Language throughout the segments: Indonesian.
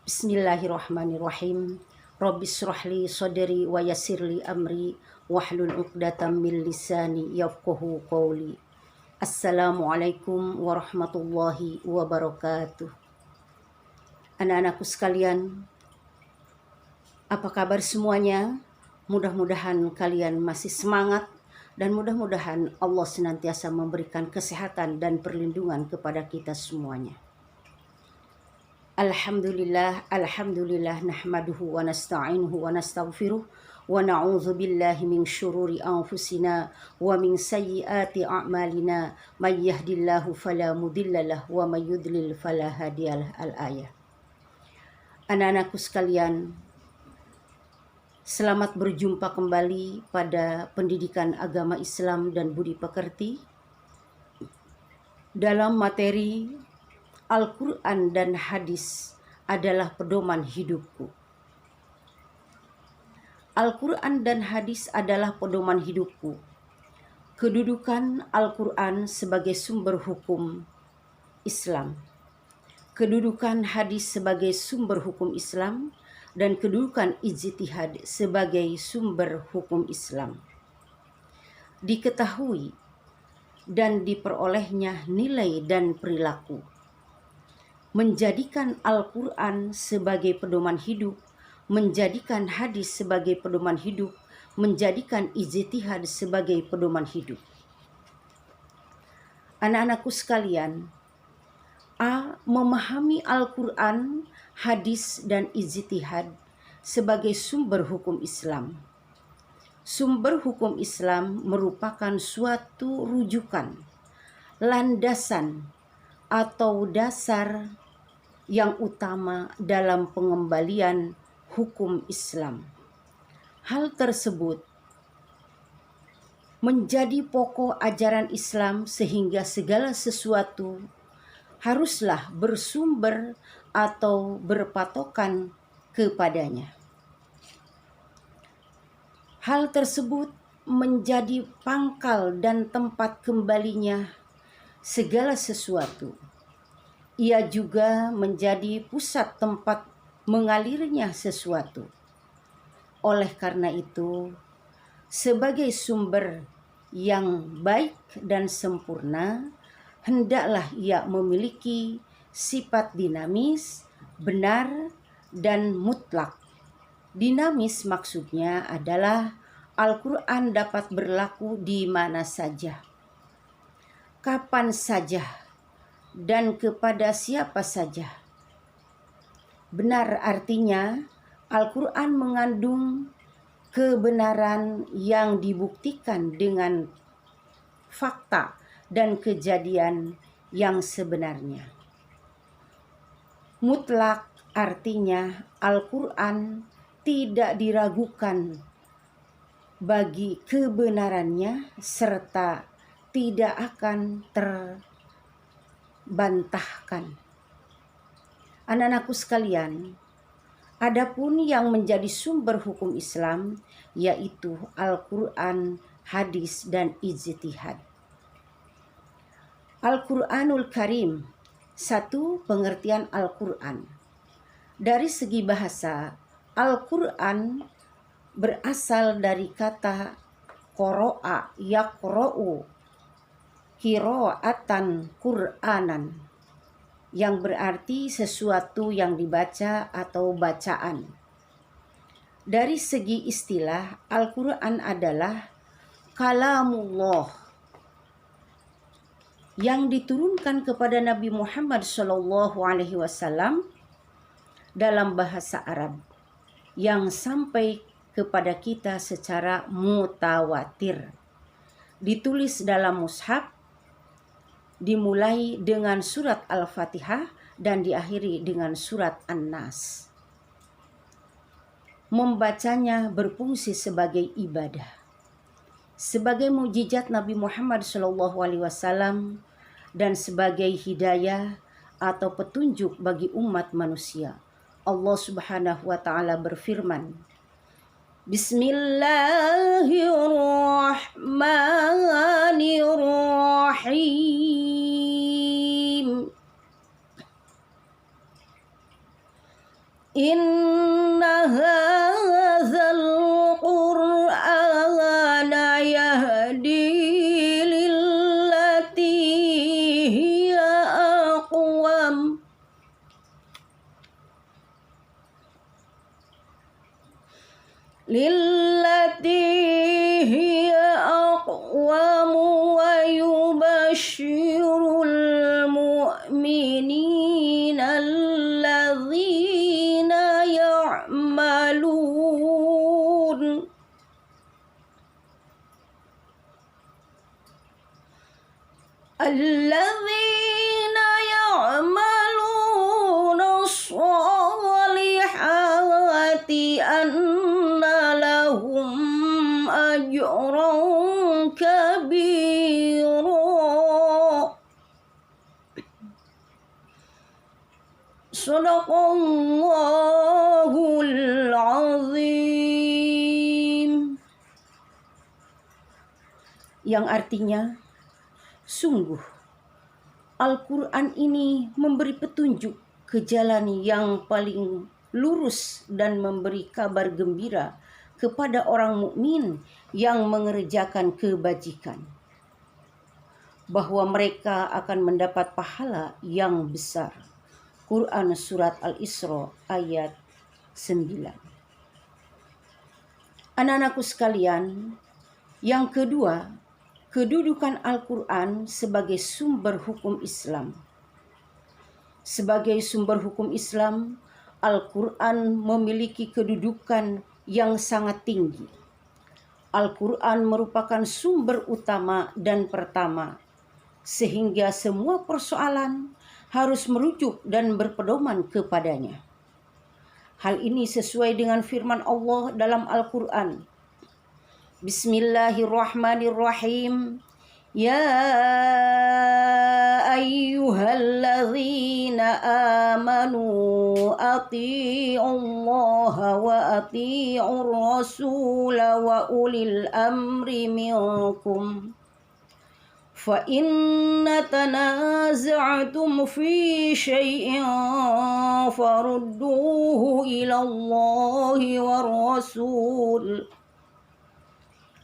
Bismillahirrahmanirrahim. Rabbis shrahli sadri wa yassirli amri wahlul 'uqdatam min lisani yafqahu qawli. Assalamualaikum warahmatullahi wabarakatuh. Anak-anakku sekalian, apa kabar semuanya? Mudah-mudahan kalian masih semangat dan mudah-mudahan Allah senantiasa memberikan kesehatan dan perlindungan kepada kita semuanya. Alhamdulillah nahmaduhu wa nasta'inuhu wa nastaghfiruh wa na'udzu billahi min syururi anfusina wa min sayyiati a'malina may yahdihillahu fala mudhillalah wa may yudlil fala hadiyalah. Al-ayah. Anak-anakku sekalian, selamat berjumpa kembali pada pendidikan agama Islam dan budi pekerti dalam materi Al-Quran dan hadis adalah pedoman hidupku. Al-Quran dan hadis adalah pedoman hidupku. Kedudukan Al-Quran sebagai sumber hukum Islam, kedudukan hadis sebagai sumber hukum Islam, dan kedudukan ijtihad sebagai sumber hukum Islam. Diketahui dan diperolehnya nilai dan perilaku, menjadikan Al-Quran sebagai pedoman hidup, menjadikan hadis sebagai pedoman hidup, menjadikan ijtihad sebagai pedoman hidup. Anak-anakku sekalian, memahami Al-Quran, hadis, dan ijtihad sebagai sumber hukum Islam. Sumber hukum Islam merupakan suatu rujukan, landasan, atau dasar yang utama dalam pengembalian hukum Islam. Hal tersebut menjadi pokok ajaran Islam sehingga segala sesuatu haruslah bersumber atau berpatokan kepadanya. Hal tersebut menjadi pangkal dan tempat kembalinya segala sesuatu. Ia juga menjadi pusat tempat mengalirnya sesuatu. Oleh karena itu, sebagai sumber yang baik dan sempurna, hendaklah ia memiliki sifat dinamis, benar, dan mutlak. Dinamis maksudnya adalah Al-Quran dapat berlaku di mana saja, kapan saja, dan kepada siapa saja. Benar artinya Al-Quran mengandung kebenaran yang dibuktikan dengan fakta dan kejadian yang sebenarnya. Mutlak artinya Al-Quran tidak diragukan bagi kebenarannya serta tidak akan terbantahkan. Anak-anakku sekalian, adapun yang menjadi sumber hukum Islam yaitu Al-Quran, hadis, dan ijtihad. Al-Quranul Karim. Satu, pengertian Al-Quran. Dari segi bahasa, Al-Quran berasal dari kata qoro'a yaqro'u, qira'atan Qur'anan, yang berarti sesuatu yang dibaca atau bacaan. Dari segi istilah, Al-Quran adalah kalamullah yang diturunkan kepada Nabi Muhammad SAW dalam bahasa Arab, yang sampai kepada kita secara mutawatir. Ditulis dalam mushaf, dimulai dengan surat Al-Fatihah dan diakhiri dengan surat An-Nas. Membacanya berfungsi sebagai ibadah, sebagai mukjizat Nabi Muhammad SAW, dan sebagai hidayah atau petunjuk bagi umat manusia. Allah Subhanahu wa Ta'ala berfirman, Bismillahirrahmanirrahim. Inna hadzal Qur'ana yahdi lillati hiya aqwam. Lillati hiya aqwam wa yubashshirul mu'minina alladzina ya'malun as-solihati anna lahum ajran kabira. Sadaqallahul azim. Yang artinya, sungguh Al-Quran ini memberi petunjuk ke jalan yang paling lurus dan memberi kabar gembira kepada orang mukmin yang mengerjakan kebajikan, bahwa mereka akan mendapat pahala yang besar. Quran Surat Al-Isra ayat 9. Anak-anakku sekalian, yang kedua, kedudukan Al-Quran sebagai sumber hukum Islam. Sebagai sumber hukum Islam, Al-Quran memiliki kedudukan yang sangat tinggi. Al-Quran merupakan sumber utama dan pertama, sehingga semua persoalan harus merujuk dan berpedoman kepadanya. Hal ini sesuai dengan firman Allah dalam Al-Quran. Bismillahirrahmanirrahim. Ya ayyuhalladzina amanu ati'ullaha wa ati'ur rasula wa ulil amri minkum. Fa inna tanaza'tum fi syai'in farudduhu ila Allahi war rasul.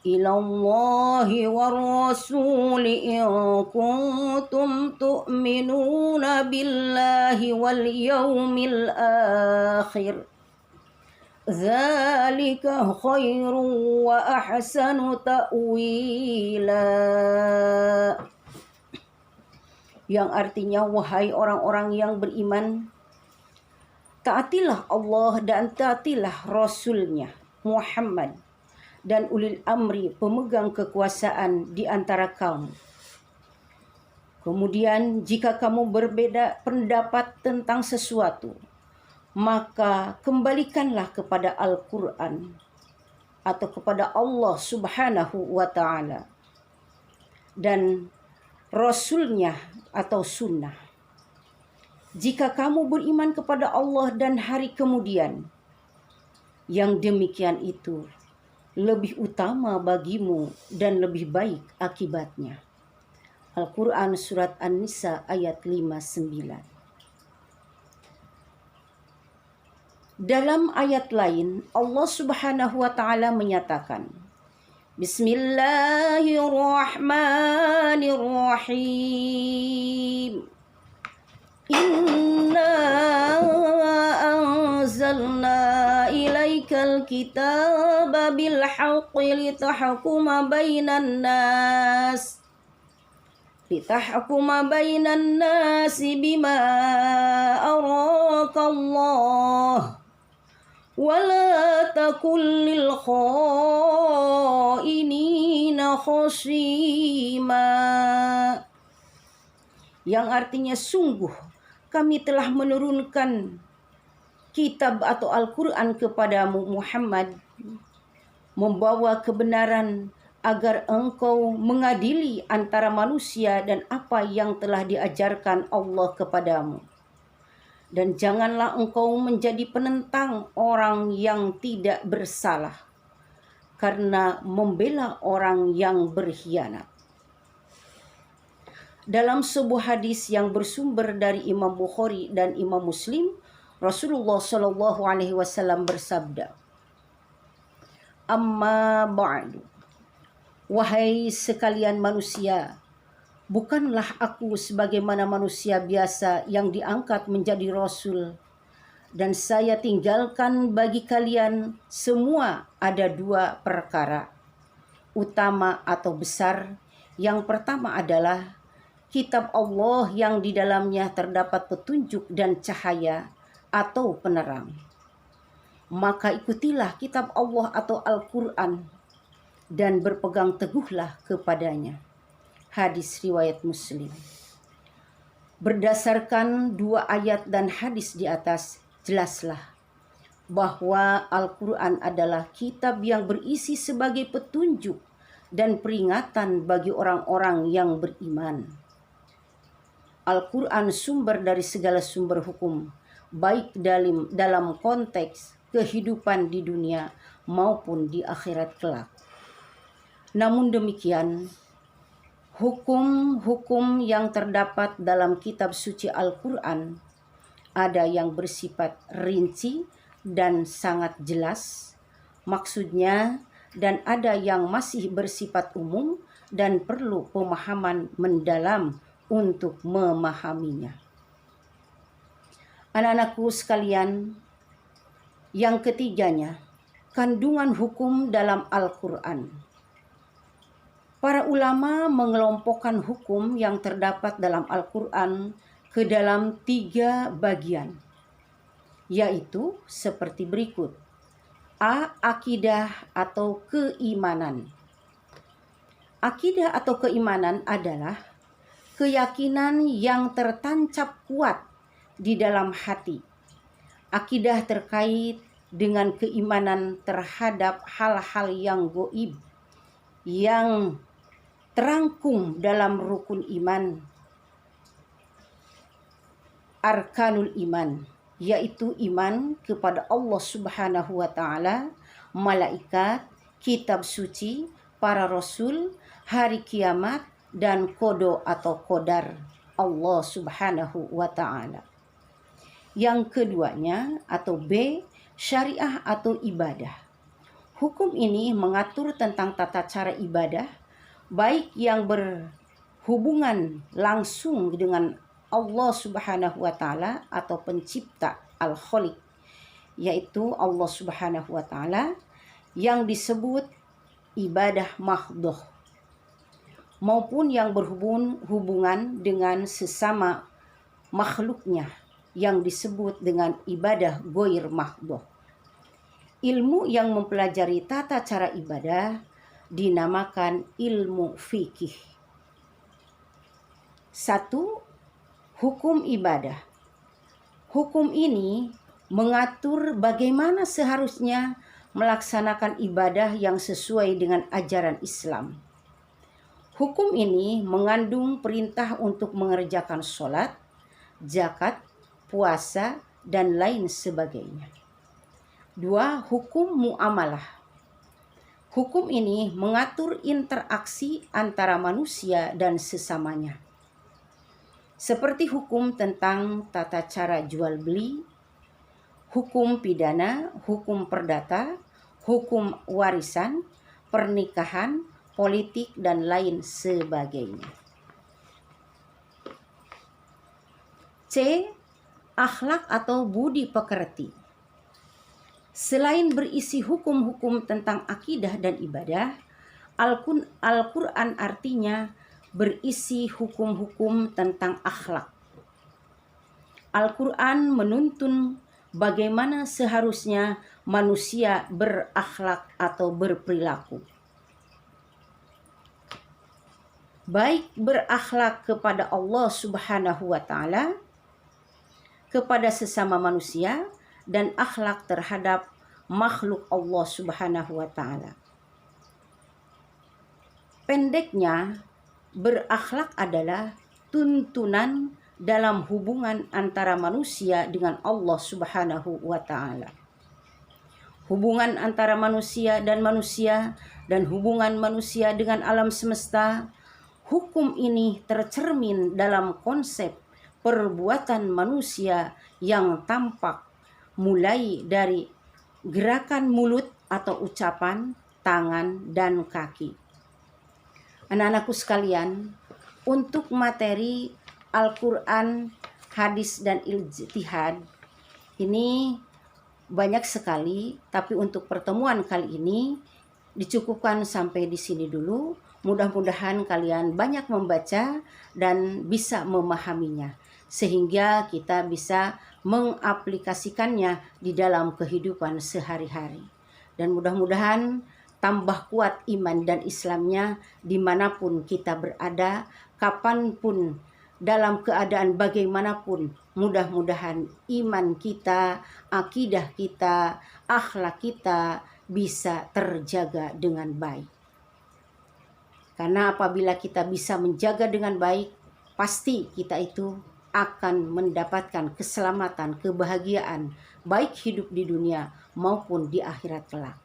Ilallahi war rasul in kuntum tu'minuna billahi wal yawmil akhir. Dzalika khairu wa ahsanu ta'wila. Yang artinya, wahai orang-orang yang beriman, taatilah Allah dan taatilah Rasul-Nya Muhammad dan ulil amri, pemegang kekuasaan di antara kamu. Kemudian jika kamu berbeda pendapat tentang sesuatu, maka kembalikanlah kepada Al-Quran atau kepada Allah Subhanahu wa ta'ala dan Rasul-Nya atau sunnah. Jika kamu beriman kepada Allah dan hari kemudian, yang demikian itu lebih utama bagimu dan lebih baik akibatnya. Al-Quran Surat An-Nisa ayat 59. Dalam ayat lain, Allah Subhanahu wa ta'ala menyatakan, Bismillahirrahmanirrahim. Inna anzalna ilaikal kitaba bil haqqi litahkuma bainan nas bima arakallah wa la takun lil khainina khasima. Yang artinya, sungguh kami telah menurunkan kitab atau Al-Quran kepadamu Muhammad, membawa kebenaran agar engkau mengadili antara manusia dan apa yang telah diajarkan Allah kepadamu. Dan janganlah engkau menjadi penentang orang yang tidak bersalah karena membela orang yang berkhianat. Dalam sebuah hadis yang bersumber dari Imam Bukhari dan Imam Muslim, Rasulullah Shallallahu Alaihi Wasallam bersabda, "Amma ba'du, wahai sekalian manusia, bukanlah aku sebagaimana manusia biasa yang diangkat menjadi rasul, dan saya tinggalkan bagi kalian semua ada dua perkara utama atau besar. Yang pertama adalah kitab Allah yang di dalamnya terdapat petunjuk dan cahaya atau penerang. Maka ikutilah kitab Allah atau Al-Quran dan berpegang teguhlah kepadanya." Hadis riwayat Muslim. Berdasarkan dua ayat dan hadis di atas, jelaslah bahwa Al-Quran adalah kitab yang berisi sebagai petunjuk dan peringatan bagi orang-orang yang beriman. Al-Quran sumber dari segala sumber hukum, baik dalam konteks kehidupan di dunia maupun di akhirat kelak. Namun demikian, hukum-hukum yang terdapat dalam kitab suci Al-Quran ada yang bersifat rinci dan sangat jelas maksudnya, dan ada yang masih bersifat umum dan perlu pemahaman mendalam untuk memahaminya. Anak-anakku sekalian, yang ketiganya, kandungan hukum dalam Al-Quran. Para ulama mengelompokkan hukum yang terdapat dalam Al-Quran ke dalam 3 bagian, yaitu seperti berikut. A. Akidah atau keimanan. Akidah atau keimanan adalah keyakinan yang tertancap kuat di dalam hati. Akidah terkait dengan keimanan terhadap hal-hal yang goib, yang terangkum dalam rukun iman, arkanul iman, yaitu iman kepada Allah Subhanahu wa Ta'ala, malaikat, kitab suci, para rasul, hari kiamat, dan kodo atau qadar Allah Subhanahu wa Ta'ala. Yang keduanya atau B, syariah atau ibadah. Hukum ini mengatur tentang tata cara ibadah, baik yang berhubungan langsung dengan Allah Subhanahu wa Ta'ala atau pencipta Al-Khaliq, yaitu Allah Subhanahu wa Ta'ala, yang disebut ibadah mahdhah, maupun yang berhubungan dengan sesama makhluknya yang disebut dengan ibadah ghair mahdhah. Ilmu yang mempelajari tata cara ibadah dinamakan ilmu fikih. 1. Hukum ibadah. Hukum ini mengatur bagaimana seharusnya melaksanakan ibadah yang sesuai dengan ajaran Islam. Hukum ini mengandung perintah untuk mengerjakan sholat, zakat, puasa, dan lain sebagainya. 2. Hukum muamalah. Hukum ini mengatur interaksi antara manusia dan sesamanya, seperti hukum tentang tata cara jual beli, hukum pidana, hukum perdata, hukum warisan, pernikahan, politik, dan lain sebagainya. C. Akhlak atau budi pekerti. Selain berisi hukum-hukum tentang akidah dan ibadah, Al-Quran artinya berisi hukum-hukum tentang akhlak. Al-Quran menuntun bagaimana seharusnya manusia berakhlak atau berperilaku, baik berakhlak kepada Allah Subhanahu wa Ta'ala, kepada sesama manusia, dan akhlak terhadap makhluk Allah Subhanahu wa Ta'ala. Pendeknya, berakhlak adalah tuntunan dalam hubungan antara manusia dengan Allah Subhanahu wa Ta'ala. Hubungan antara manusia dan hubungan manusia dengan alam semesta. Hukum ini tercermin dalam konsep perbuatan manusia yang tampak mulai dari gerakan mulut atau ucapan, tangan, dan kaki. Anak-anakku sekalian, untuk materi Al-Quran, hadis, dan ijtihad ini banyak sekali, tapi untuk pertemuan kali ini dicukupkan sampai di sini dulu. Mudah-mudahan kalian banyak membaca dan bisa memahaminya, sehingga kita bisa mengaplikasikannya di dalam kehidupan sehari-hari. Dan mudah-mudahan tambah kuat iman dan Islamnya dimanapun kita berada, kapanpun, dalam keadaan bagaimanapun. Mudah-mudahan iman kita, akidah kita, akhlak kita bisa terjaga dengan baik. Karena apabila kita bisa menjaga dengan baik, pasti kita itu akan mendapatkan keselamatan, kebahagiaan, baik hidup di dunia maupun di akhirat kelak.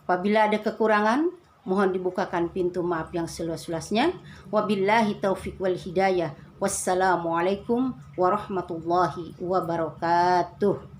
Apabila ada kekurangan, mohon dibukakan pintu maaf yang seluas-luasnya. Wabillahi taufiq wal hidayah. Wassalamualaikum warahmatullahi wabarakatuh.